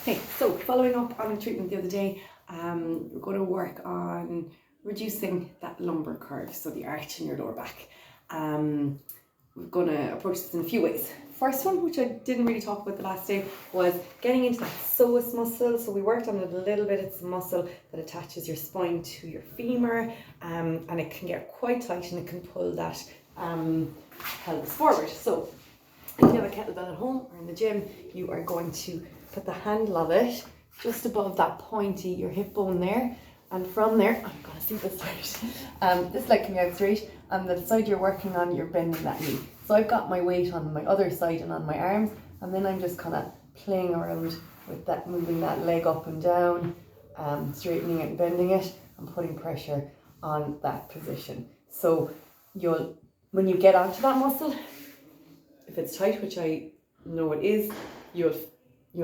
Okay, so following up on the treatment the other day, we're going to work on reducing that lumbar curve, so the arch in your lower back. We're going to approach this in a few ways. First one, which I didn't really talk about the last day, was getting into that psoas muscle. So we worked on it a little bit. It's a muscle that attaches your spine to your femur, and it can get quite tight and it can pull that pelvis forward. So if you have a kettlebell at home or in the gym, you are going to put the handle of it just above that pointy, your hip bone there. And from there, I'm gonna see this straight. This leg can be out straight, and the side you're working on, you're bending that knee. So I've got my weight on my other side and on my arms, and then I'm just kind of playing around with that, moving that leg up and down, straightening it and bending it, and putting pressure on that position. So when you get onto that muscle, if it's tight, which I know it is, you'll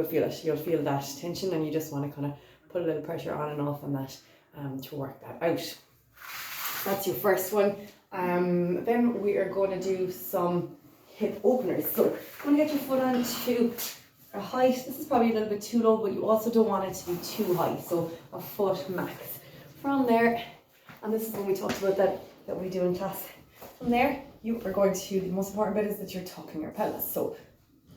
feel it. You'll feel that tension, and you just want to kind of put a little pressure on and off on that to work that out. That's your first one. Then we are going to do some hip openers. So I'm going to get your foot onto a height. This is probably a little bit too low, but you also don't want it to be too high. So a foot max. From there, and this is when we talked about that we do in class. From there, you are going to, the most important bit is that you're tucking your pelvis. So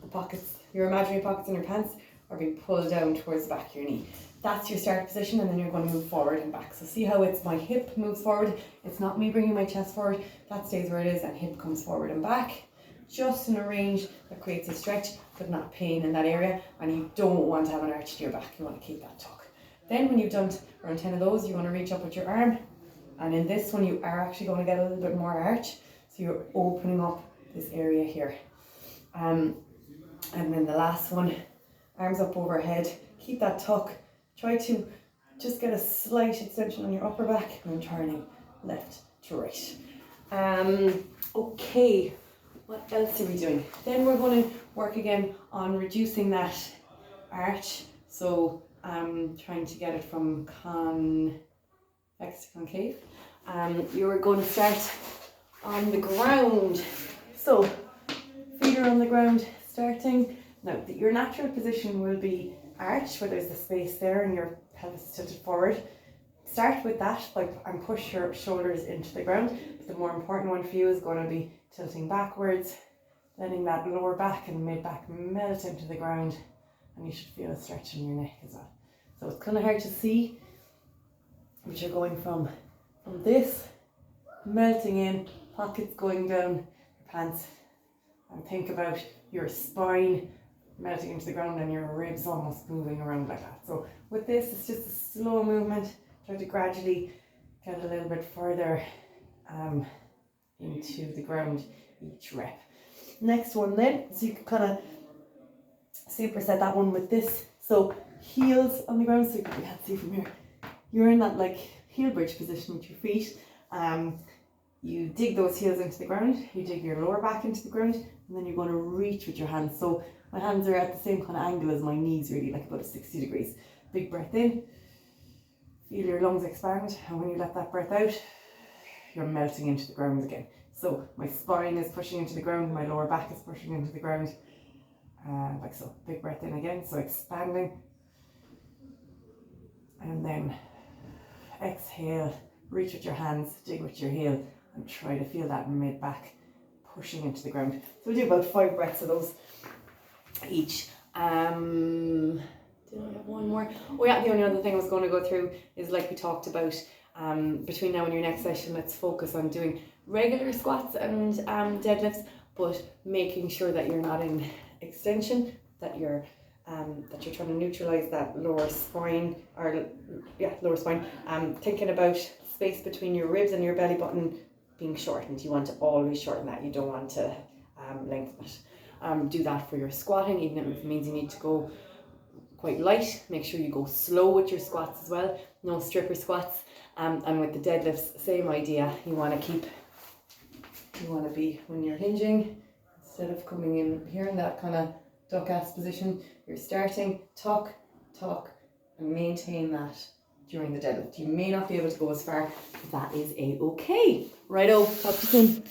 the pockets, your imaginary pockets in your pants, are being pulled down towards the back of your knee. That's your start position, and then you're going to move forward and back. So see how it's my hip moves forward. It's not me bringing my chest forward. That stays where it is, and hip comes forward and back. Just in a range that creates a stretch, but not pain in that area. And you don't want to have an arch to your back. You want to keep that tuck. Then when you've done around 10 of those, you want to reach up with your arm. And in this one, you are actually going to get a little bit more arch. So you're opening up this area here. And then the last one, arms up overhead. Keep that tuck. Try to just get a slight extension on your upper back, and then turning left to right. Okay, what else are we doing? Then we're going to work again on reducing that arch. So trying to get it from convex to concave. You're going to start on the ground. So feet are on the ground, starting. Now, your natural position will be arch, where there's the space there and your pelvis is tilted forward. Start with that and push your shoulders into the ground. But the more important one for you is going to be tilting backwards, letting that lower back and mid back melt into the ground, and you should feel a stretch in your neck as well. So it's kind of hard to see, but you're going from this, melting in, pockets going down your pants, and think about your spine melting into the ground and your ribs almost moving around like that. So with this, it's just a slow movement. Try to gradually get a little bit further into the ground each rep. Next one then, so you can kind of superset that one with this. So heels on the ground, so you can see from here. You're in that like heel bridge position with your feet. You dig those heels into the ground, you dig your lower back into the ground, and then you're going to reach with your hands. So my hands are at the same kind of angle as my knees, really, like about 60 degrees. Big breath in, feel your lungs expand, and when you let that breath out, you're melting into the ground again. So my spine is pushing into the ground, my lower back is pushing into the ground, like so. Big breath in again, so expanding. And then exhale, reach with your hands, dig with your heel, and try to feel that mid-back pushing into the ground. So we do about 5 breaths of those each. Did I have one more? Oh yeah, the only other thing I was going to go through is, like we talked about, between now and your next session, let's focus on doing regular squats and deadlifts, but making sure that you're not in extension, that you're trying to neutralize that lower spine, thinking about space between your ribs and your belly button being shortened. You want to always shorten that. You don't want to lengthen it. Do that for your squatting, even if it means you need to go quite light. Make sure you go slow with your squats as well. No stripper squats. And with the deadlifts, same idea. You want to be, when you're hinging, instead of coming in here in that kind of duck ass position, you're starting, tuck, and maintain that during the deadlift. You may not be able to go as far, but that is a-okay. Righto, talk to you soon.